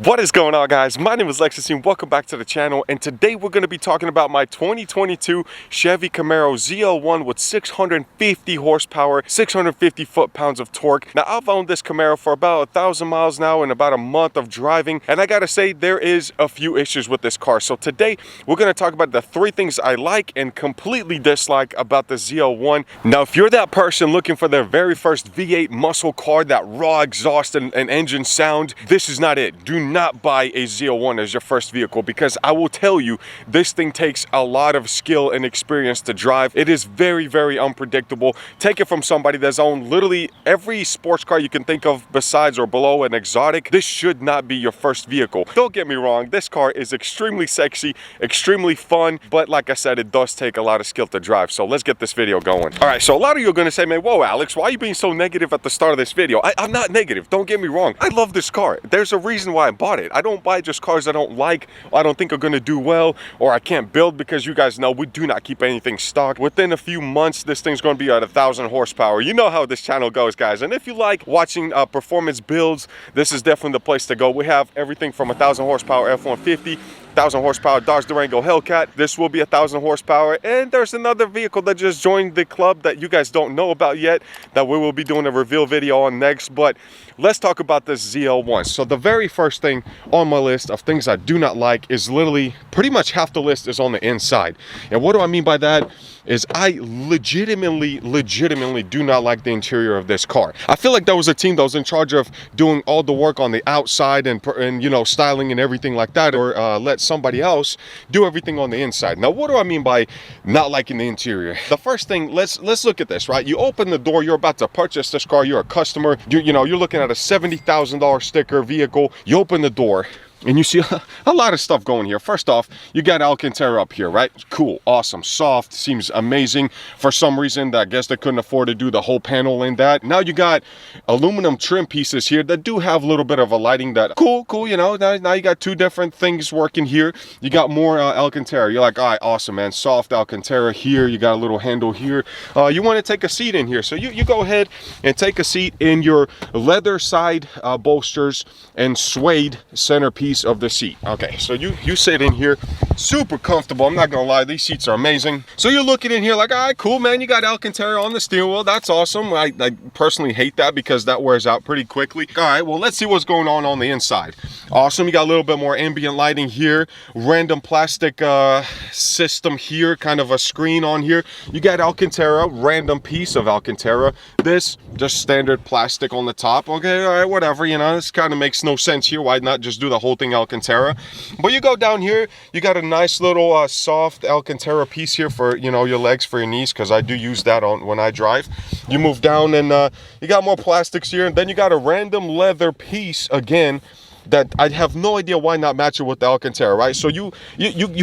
What is going on, guys? My name is Lextasy and welcome back to the channel, and today we're going to be talking about my 2022 Chevy Camaro ZL1 with 650 horsepower, 650 foot-pounds of torque. Now, I've owned this Camaro for about 1,000 miles now and about a month of driving, and I gotta say there is a few issues with this car. So today we're going to talk about the 3 things I like and completely dislike about the ZL1. Now, if you're that person looking for their very first V8 muscle car, that raw exhaust and engine sound, this is not it. Do not buy a ZL1 as your first vehicle, because I will tell you, this thing takes a lot of skill and experience to drive. It is very, very unpredictable. Take it from somebody that's owned literally every sports car you can think of besides or below an exotic. This should not be your first vehicle. Don't get me wrong, this car is extremely sexy, extremely fun, but like I said, it does take a lot of skill to drive. So let's get this video going. All right, so a lot of you are going to say, man, whoa, Alex, why are you being so negative at the start of this video? I'm not negative. Don't get me wrong. I love this car. There's a reason why I bought it. I don't buy just cars I don't like, or I don't think are going to do well, or I can't build, because you guys know we do not keep anything stocked. Within a few months, this thing's going to be at 1,000 horsepower. You know how this channel goes, guys. And if you like watching performance builds, this is definitely the place to go. We have everything from 1,000 horsepower F-150, 1,000 horsepower Dodge Durango Hellcat. This will be 1,000 horsepower, and there's another vehicle that just joined the club that you guys don't know about yet that we will be doing a reveal video on next. But let's talk about this ZL1. So the very first thing on my list of things I do not like is literally pretty much half the list is on the inside. And what do I mean by that is I legitimately do not like the interior of this car. I feel like there was a team that was in charge of doing all the work on the outside and you know, styling and everything like that, or let somebody else do everything on the inside. Now, what do I mean by not liking the interior? The first thing, let's look at this, right? You open the door, you're about to purchase this car, you're a customer, you know, you're looking at a $70,000 sticker vehicle. You open the door and you see a lot of stuff going here. First off, you got Alcantara up here, right? Cool, awesome, soft, seems amazing. For some reason, I guess they couldn't afford to do the whole panel in that. Now you got aluminum trim pieces here that do have a little bit of a lighting that, cool, you know, now you got 2 different things working here. You got more Alcantara. You're like, all right, awesome, man, soft Alcantara here. You got a little handle here. You want to take a seat in here. So you go ahead and take a seat in your leather side bolsters and suede centerpiece of the seat. Okay, so you sit in here, super comfortable. I'm not gonna lie, these seats are amazing. So you're looking in here like, all right, cool, man, you got Alcantara on the steering wheel. That's awesome. I personally hate that because that wears out pretty quickly. All right, well, let's see what's going on the inside. Awesome. You got a little bit more ambient lighting here, random plastic system here, kind of a screen on here. You got Alcantara, random piece of Alcantara. This just standard plastic on the top. Okay, all right, whatever, you know, this kind of makes no sense here. Why not just do the whole thing Alcantara? But you go down here, you got a nice little soft Alcantara piece here for, you know, your legs, for your knees, because I do use that on when I drive. You move down and you got more plastics here, and then you got a random leather piece again that I have no idea why not match it with the Alcantara, right? So you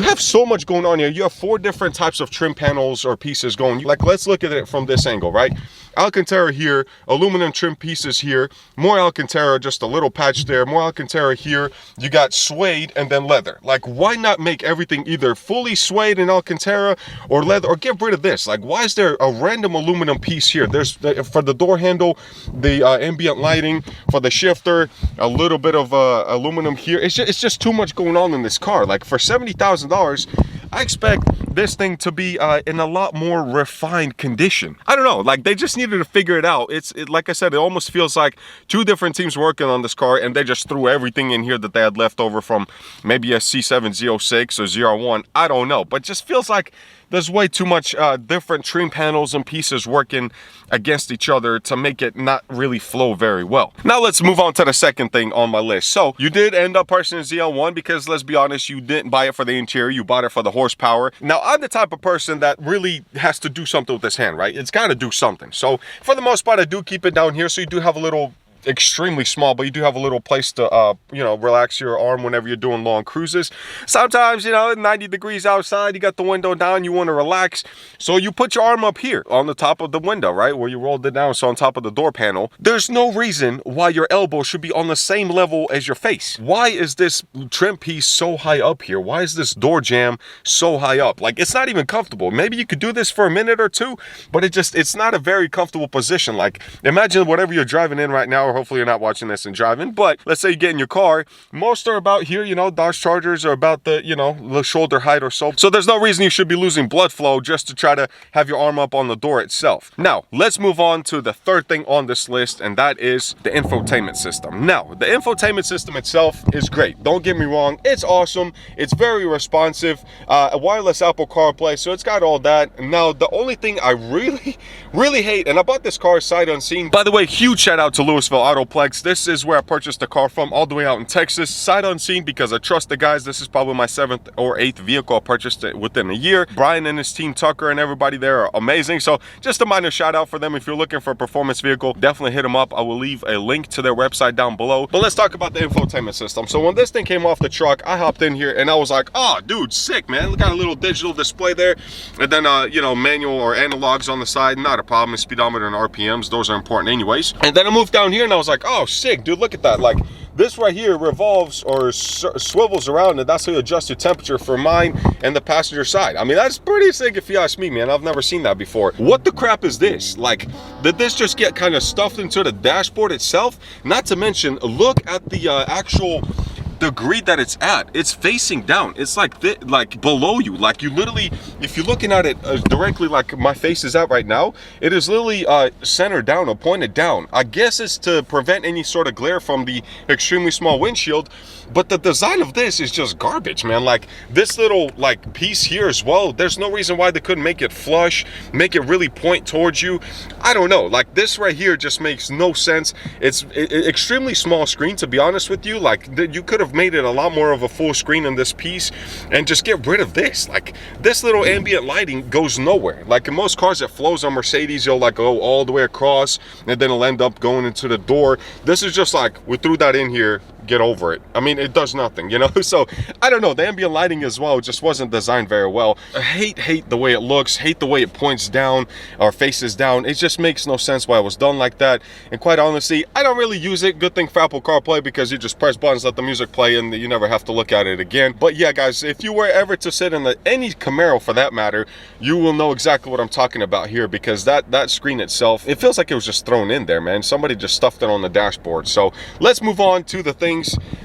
have so much going on here. You have 4 different types of trim panels or pieces going. Like, let's look at it from this angle, right? Alcantara here, aluminum trim pieces here, more Alcantara, just a little patch there, more Alcantara here. You got suede and then leather. Like, why not make everything either fully suede and Alcantara or leather, or get rid of this? Like, why is there a random aluminum piece here? There's for the door handle, the ambient lighting, for the shifter, a little bit of aluminum here. It's just too much going on in this car. Like, for $70,000, I expect this thing to be in a lot more refined condition. I don't know, like, they just needed to figure it out. Like I said, it almost feels like 2 different teams working on this car, and they just threw everything in here that they had left over from maybe a C706 or ZR1. I don't know, but just feels like there's way too much different trim panels and pieces working against each other to make it not really flow very well. Now let's move on to the second thing on my list. So you did end up purchasing ZL1 because, let's be honest, you didn't buy it for the interior, you bought it for the horsepower. Now, I'm the type of person that really has to do something with this hand, right? It's got to do something. So for the most part, I do keep it down here, so you do have a little, extremely small, but you do have a little place to you know, relax your arm whenever you're doing long cruises. Sometimes, you know, 90 degrees outside, you got the window down, you want to relax, so you put your arm up here on the top of the window, right, where you rolled it down, so on top of the door panel. There's no reason why your elbow should be on the same level as your face. Why is this trim piece so high up here? Why is this door jamb so high up? Like, it's not even comfortable. Maybe you could do this for a minute or 2, but it's not a very comfortable position. Like, imagine whatever you're driving in right now, or hopefully you're not watching this and driving, but let's say you get in your car, most are about here, you know, Dodge Chargers are about the, you know, the shoulder height or so. So there's no reason you should be losing blood flow just to try to have your arm up on the door itself. Now, let's move on to the third thing on this list, and that is the infotainment system. Now, the infotainment system itself is great. Don't get me wrong, it's awesome. It's very responsive, a wireless Apple CarPlay, so it's got all that. Now, the only thing I really hate, and I bought this car sight unseen. By the way, huge shout out to Louisville Autoplex. This is where I purchased the car from, all the way out in Texas, sight unseen, because I trust the guys. This is probably my 7th or 8th vehicle I purchased it within a year. Brian and his team, Tucker and everybody there, are amazing. So just a minor shout out for them. If you're looking for a performance vehicle, definitely hit them up. I will leave a link to their website down below. But let's talk about the infotainment system. So when this thing came off the truck, I hopped in here and I was like, oh dude, sick, man. We got a little digital display there, and then you know, manual or analogs on the side, not a problem. Speedometer and RPMs, those are important anyways. And then I moved down here and I was like, oh sick, dude, look at that. Like, this right here revolves or swivels around, and that's how you adjust your temperature for mine and the passenger side. I mean, that's pretty sick if you ask me, man. I've never seen that before. What the crap is this? Like, did this just get kind of stuffed into the dashboard itself? Not to mention, look at the actual degree that it's at. It's facing down. It's like below you. Like, you literally, if you're looking at it directly like my face is at right now, it is literally centered down or pointed down. I guess it's to prevent any sort of glare from the extremely small windshield, but the design of this is just garbage, man. Like, this little like piece here as well, there's no reason why they couldn't make it flush, make it really point towards you. I don't know, like this right here just makes no sense. It's extremely small screen, to be honest with you. Like, you could have made it a lot more of a full screen in this piece and just get rid of this. Like, this little ambient lighting goes nowhere. Like in most cars that flows on Mercedes, you'll like go all the way across and then it'll end up going into the door. This is just like, we threw that in here, get over it. I mean, it does nothing, you know? So I don't know, the ambient lighting as well just wasn't designed very well. I hate the way it looks, hate the way it points down or faces down. It just makes no sense why it was done like that. And quite honestly, I don't really use it. Good thing for Apple CarPlay, because you just press buttons, let the music play, and you never have to look at it again. But yeah, guys, if you were ever to sit in any Camaro for that matter, you will know exactly what I'm talking about here, because that screen itself, it feels like it was just thrown in there, man. Somebody just stuffed it on the dashboard. So let's move on to the things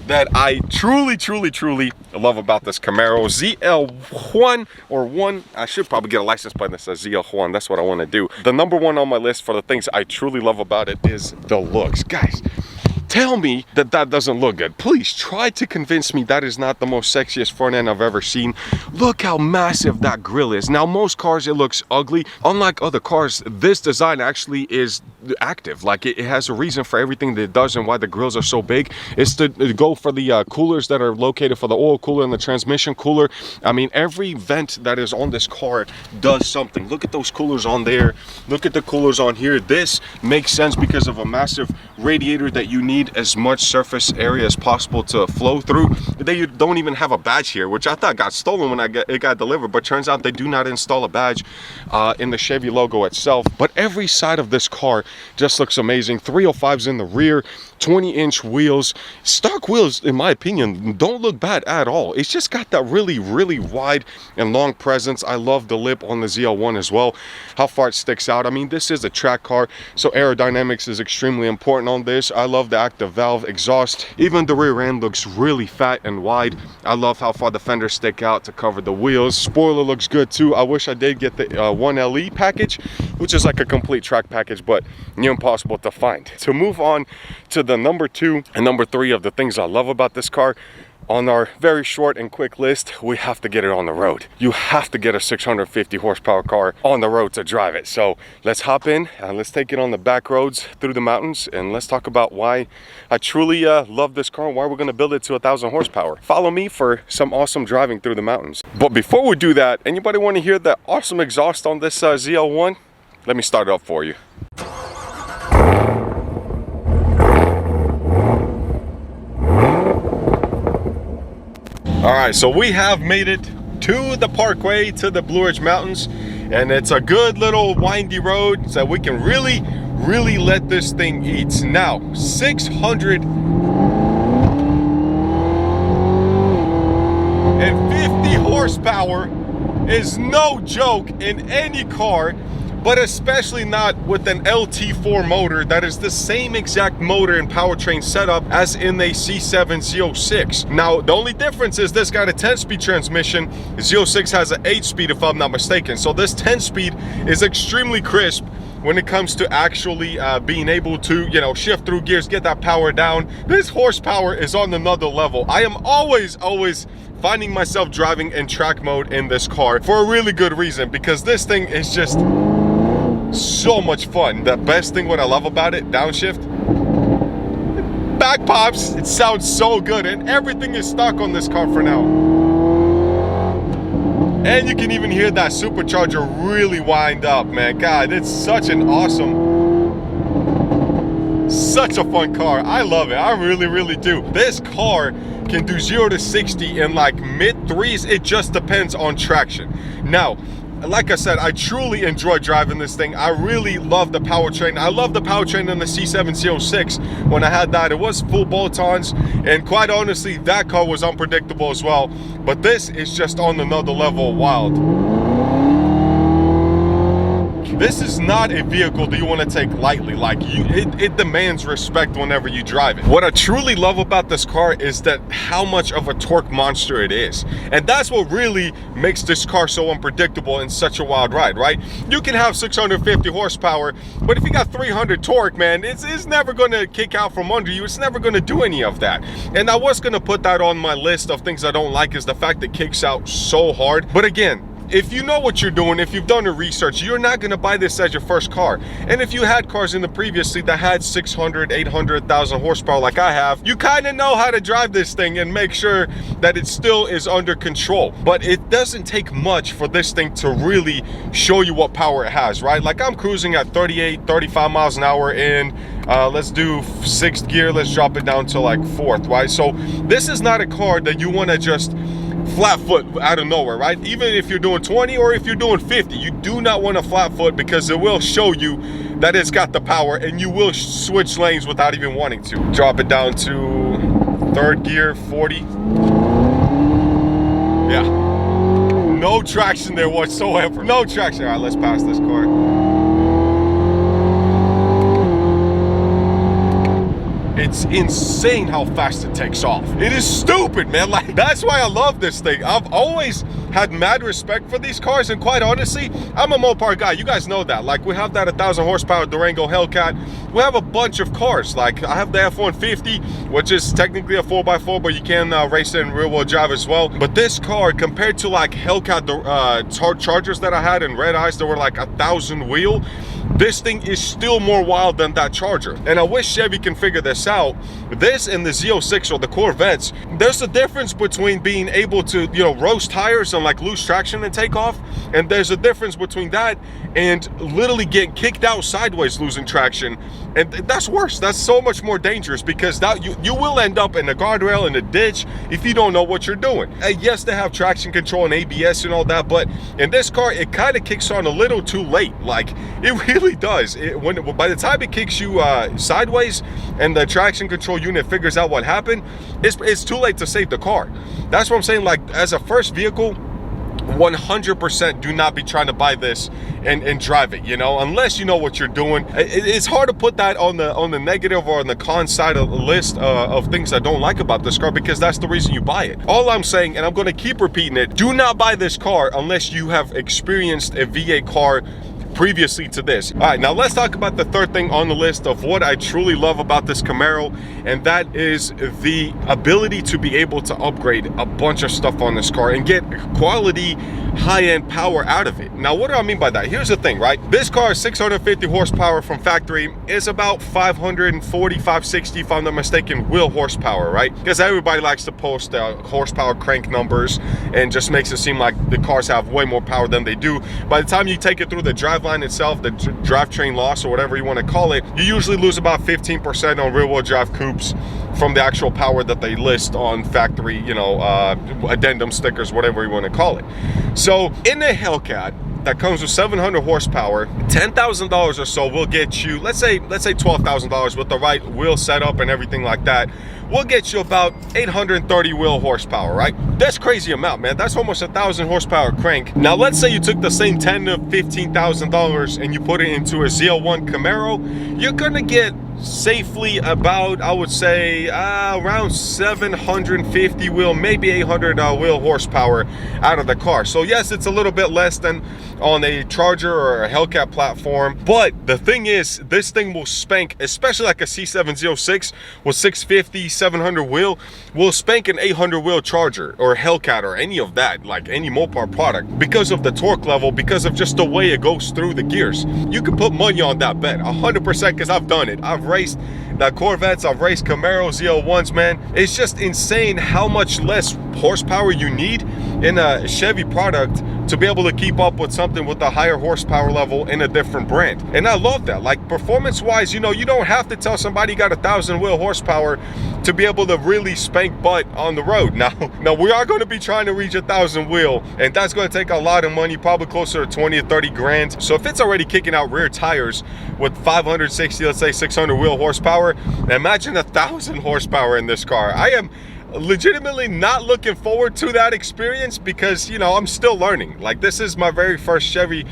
that I truly love about this Camaro ZL1 or 1. I should probably get a license plate that says ZL1. That's what I want to do. The number one on my list for the things I truly love about it is the looks. Guys, tell me that that doesn't look good. Please try to convince me that is not the most sexiest front end I've ever seen. Look how massive that grille is. Now, most cars, it looks ugly. Unlike other cars, this design actually is active. Like, it has a reason for everything that it does and why the grills are so big. It's to go for the coolers that are located for the oil cooler and the transmission cooler. I mean, every vent that is on this car does something. Look at those coolers on there. Look at the coolers on here. This makes sense because of a massive radiator that you need as much surface area as possible to flow through. They don't even have a badge here, which I thought got stolen when it got delivered, but turns out they do not install a badge in the Chevy logo itself. But every side of this car just looks amazing. 305s in the rear, 20-inch wheels. Stock wheels, in my opinion, don't look bad at all. It's just got that really wide and long presence. I love the lip on the ZL1 as well, how far it sticks out. I mean, this is a track car, so aerodynamics is extremely important on this. I love the active valve exhaust. Even the rear end looks really fat and wide. I love how far the fenders stick out to cover the wheels. Spoiler looks good too. I wish I did get the 1LE package, which is like a complete track package, but near impossible to find. To move on to the number 2 and number 3 of the things I love about this car, on our very short and quick list, we have to get it on the road. You have to get a 650 horsepower car on the road to drive it. So let's hop in and let's take it on the back roads through the mountains, and let's talk about why I truly love this car and why we're going to build it to 1,000 horsepower. Follow me for some awesome driving through the mountains. But before we do that, anybody want to hear the awesome exhaust on this ZL1? Let me start it up for you. All right, so we have made it to the parkway, to the Blue Ridge Mountains, and it's a good little windy road so we can really let this thing eat. Now, 650 horsepower is no joke in any car, but especially not with an LT4 motor that is the same exact motor and powertrain setup as in a C7 Z06. Now, the only difference is this got a 10-speed transmission. Z06 has an 8-speed, if I'm not mistaken. So this 10-speed is extremely crisp when it comes to actually being able to, you know, shift through gears, get that power down. This horsepower is on another level. I am always finding myself driving in track mode in this car for a really good reason, because this thing is just so much fun. The best thing what I love about it, downshift, back pops, it sounds so good, and everything is stock on this car for now. And you can even hear that supercharger really wind up, man. God, it's such an awesome, such a fun car. I love it. I really do. This car can do 0 to 60 in like mid-3s. It just depends on traction. Now, like I said, I truly enjoy driving this thing. I really love the powertrain. I love the powertrain in the C7 Z06. When I had that, it was full bolt-ons, and quite honestly, that car was unpredictable as well. But this is just on another level of wild. This is not a vehicle that you want to take lightly. Like, it demands respect whenever you drive it. What I truly love about this car is that how much of a torque monster it is. And that's what really makes this car so unpredictable and such a wild ride, right? You can have 650 horsepower, but if you got 300 torque, man, it's never going to kick out from under you. It's never going to do any of that. And I was going to put that on my list of things I don't like, is the fact that it kicks out so hard. But again, if you know what you're doing, if you've done the research, you're not going to buy this as your first car. And if you had cars in the previously that had 600, 800,000 horsepower like I have, you kind of know how to drive this thing and make sure that it still is under control. But it doesn't take much for this thing to really show you what power it has, right? Like, I'm cruising at 38, 35 miles an hour in, let's do 6th gear, let's drop it down to like 4th, right? So this is not a car that you want to just flat foot out of nowhere, right? Even if you're doing 20 or if you're doing 50, you do not want to flat foot, because it will show you that it's got the power, and you will switch lanes without even wanting to. Drop it down to 3rd gear, 40. Yeah, no traction there whatsoever. No traction. All right, let's pass this car. It's insane how fast it takes off. It is stupid, man. Like, that's why I love this thing. I've always had mad respect for these cars, and quite honestly, I'm a Mopar guy. You guys know that. Like, we have that 1,000 horsepower Durango Hellcat. We have a bunch of cars. Like, I have the F-150, which is technically a 4x4, but you can race it in rear-wheel drive as well. But this car, compared to like Hellcat Chargers that I had in Red Eyes that were like 1,000 wheel, this thing is still more wild than that Charger. And I wish Chevy can figure this out. This and the Z06 or the Corvettes, there's a difference between being able to, you know, roast tires and like lose traction and take off, and there's a difference between that and literally getting kicked out sideways losing traction. And that's worse. That's so much more dangerous, because that you will end up in a guardrail, in a ditch, if you don't know what you're doing. Yes, they have traction control and ABS and all that, but in this car, it kind of kicks on a little too late. Like, it really does. By the time it kicks you sideways and the traction control unit figures out what happened, it's too late to save the car. That's what I'm saying. Like, as a first vehicle, 100% do not be trying to buy this and drive it, you know, unless you know what you're doing. It's hard to put that on the negative or on the con side of the list of things I don't like about this car, because that's the reason you buy it. All I'm saying, and I'm going to keep repeating it, do not buy this car unless you have experienced a V8 car previously to this. All right, now let's talk about the third thing on the list of what I truly love about this Camaro, and that is the ability to be able to upgrade a bunch of stuff on this car and get quality high-end power out of it. Now, what do I mean by that? Here's the thing, right? This car is 650 horsepower from factory. It's about 540, 560, if I'm not mistaken, wheel horsepower, right? Because everybody likes to post horsepower crank numbers and just makes it seem like the cars have way more power than they do. By the time you take it through the driveline itself, the drivetrain loss or whatever you want to call it, you usually lose about 15% on rear-wheel drive coupes from the actual power that they list on factory, you know, addendum stickers, whatever you want to call it. So in the Hellcat, that comes with 700 horsepower. $10,000 or so will get you, let's say $12,000 with the right wheel setup and everything like that. We'll get you about 830 wheel horsepower, right? That's crazy amount, man. That's almost 1,000 horsepower crank. Now, let's say you took the same $10,000 to $15,000 and you put it into a ZL1 Camaro. You're gonna get safely about, I would say, around 750 wheel, maybe 800 wheel horsepower out of the car. So yes, it's a little bit less than on a Charger or a Hellcat platform, but the thing is, this thing will spank, especially like a C706 with 650, 700 wheel, will spank an 800 wheel Charger or Hellcat or any of that, like any Mopar product, because of the torque level, because of just the way it goes through the gears. You can put money on that bet 100%, because I've done it. I've raced the Corvettes, I've raced Camaro ZL1s, man. It's just insane how much less horsepower you need in a Chevy product to be able to keep up with something with a higher horsepower level in a different brand. And I love that. Like, performance wise, you know, you don't have to tell somebody you got 1,000 wheel horsepower to be able to really spank butt on the road. Now we are going to be trying to reach 1,000 wheel, and that's going to take a lot of money, probably closer to 20 or 30 grand. So if it's already kicking out rear tires with 560, let's say 600 wheel horsepower, imagine 1,000 horsepower in this car. I am legitimately not looking forward to that experience, because, you know, I'm still learning. Like, this is my very first Chevy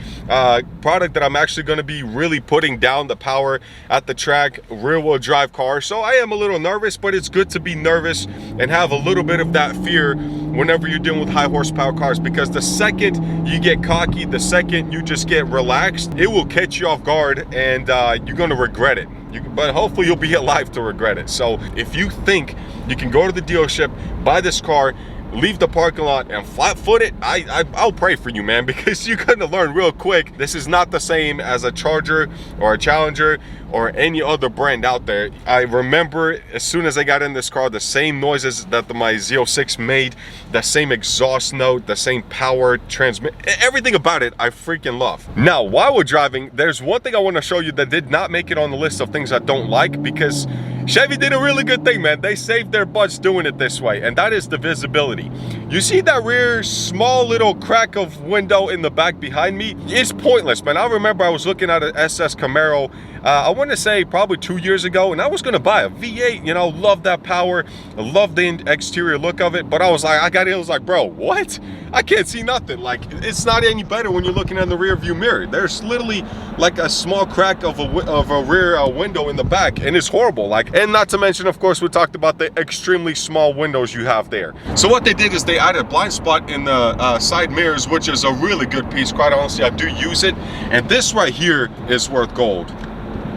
product that I'm actually going to be really putting down the power at the track, rear wheel drive car. So I am a little nervous, but it's good to be nervous and have a little bit of that fear whenever you're dealing with high horsepower cars, because the second you get cocky, the second you just get relaxed, it will catch you off guard, and you're going to regret it. But hopefully you'll be alive to regret it. So if you think you can go to the dealership, buy this car, leave the parking lot and flat foot it, I'll pray for you, man, because you're gonna learn real quick. This is not the same as a Charger or a Challenger or any other brand out there. I remember as soon as I got in this car, the same noises that my Z06 made, the same exhaust note, the same power transmit, everything about it I freaking love. Now, while we're driving, there's one thing I want to show you that did not make it on the list of things I don't like, because Chevy did a really good thing, man. They saved their butts doing it this way, and that is the visibility. You see that rear small little crack of window in the back behind me? It's pointless, man. I remember I was looking at an SS Camaro, I want to say probably 2 years ago, and I was going to buy a V8, you know, love that power, love the exterior look of it, but I was like, I was like, bro, what? I can't see nothing. Like, it's not any better when you're looking in the rear view mirror. There's literally like a small crack of a rear window in the back, and it's horrible. Like, and not to mention, of course, we talked about the extremely small windows you have there. So what they did is they added a blind spot in the side mirrors, which is a really good piece. Quite honestly, I do use it, and this right here is worth gold.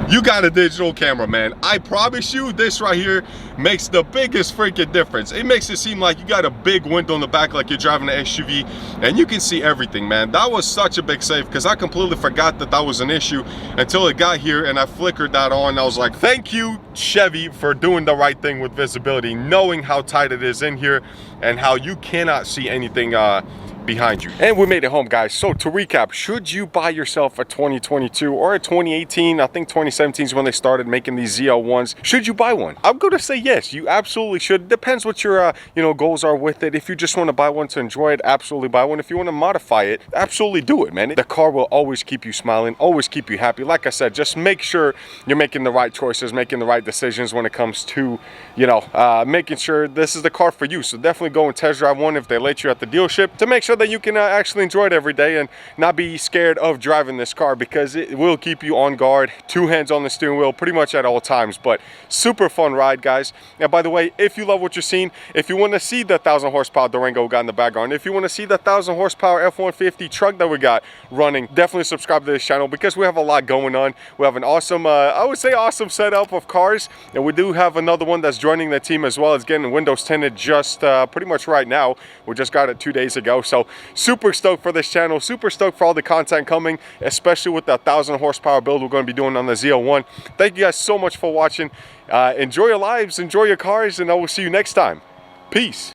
You got a digital camera, man. I promise you, this right here makes the biggest freaking difference. It makes it seem like you got a big window in the back, like you're driving an SUV, and you can see everything, man. That was such a big save, because I completely forgot that that was an issue until it got here, and I flickered that on. I was like, thank you, Chevy, for doing the right thing with visibility, knowing how tight it is in here and how you cannot see anything behind you. And we made it home, guys. So to recap, should you buy yourself a 2022 or a 2018? I think 2017 is when they started making these ZL1s. Should you buy one? I'm gonna say yes, you absolutely should. Depends what your you know, goals are with it. If you just want to buy one to enjoy it, absolutely buy one. If you want to modify it, absolutely do it, man. The car will always keep you smiling, always keep you happy. Like I said, just make sure you're making the right choices, making the right decisions when it comes to, you know, making sure this is the car for you. So definitely go and test drive one if they let you at the dealership, to make sure that you can actually enjoy it every day and not be scared of driving this car, because it will keep you on guard, 2 hands on the steering wheel pretty much at all times. But super fun ride, guys. And by the way, if you love what you're seeing, if you want to see the 1,000 horsepower Durango we got in the background, if you want to see the 1,000 horsepower F-150 truck that we got running, definitely subscribe to this channel, because we have a lot going on. We have an awesome, I would say awesome setup of cars, and we do have another one that's joining the team as well. It's getting windows tinted just pretty much right now. We just got it 2 days ago. So super stoked for this channel, super stoked for all the content coming, especially with the 1,000 horsepower build we're going to be doing on the ZL1. Thank you guys so much for watching. Enjoy your lives, enjoy your cars, and I will see you next time. Peace.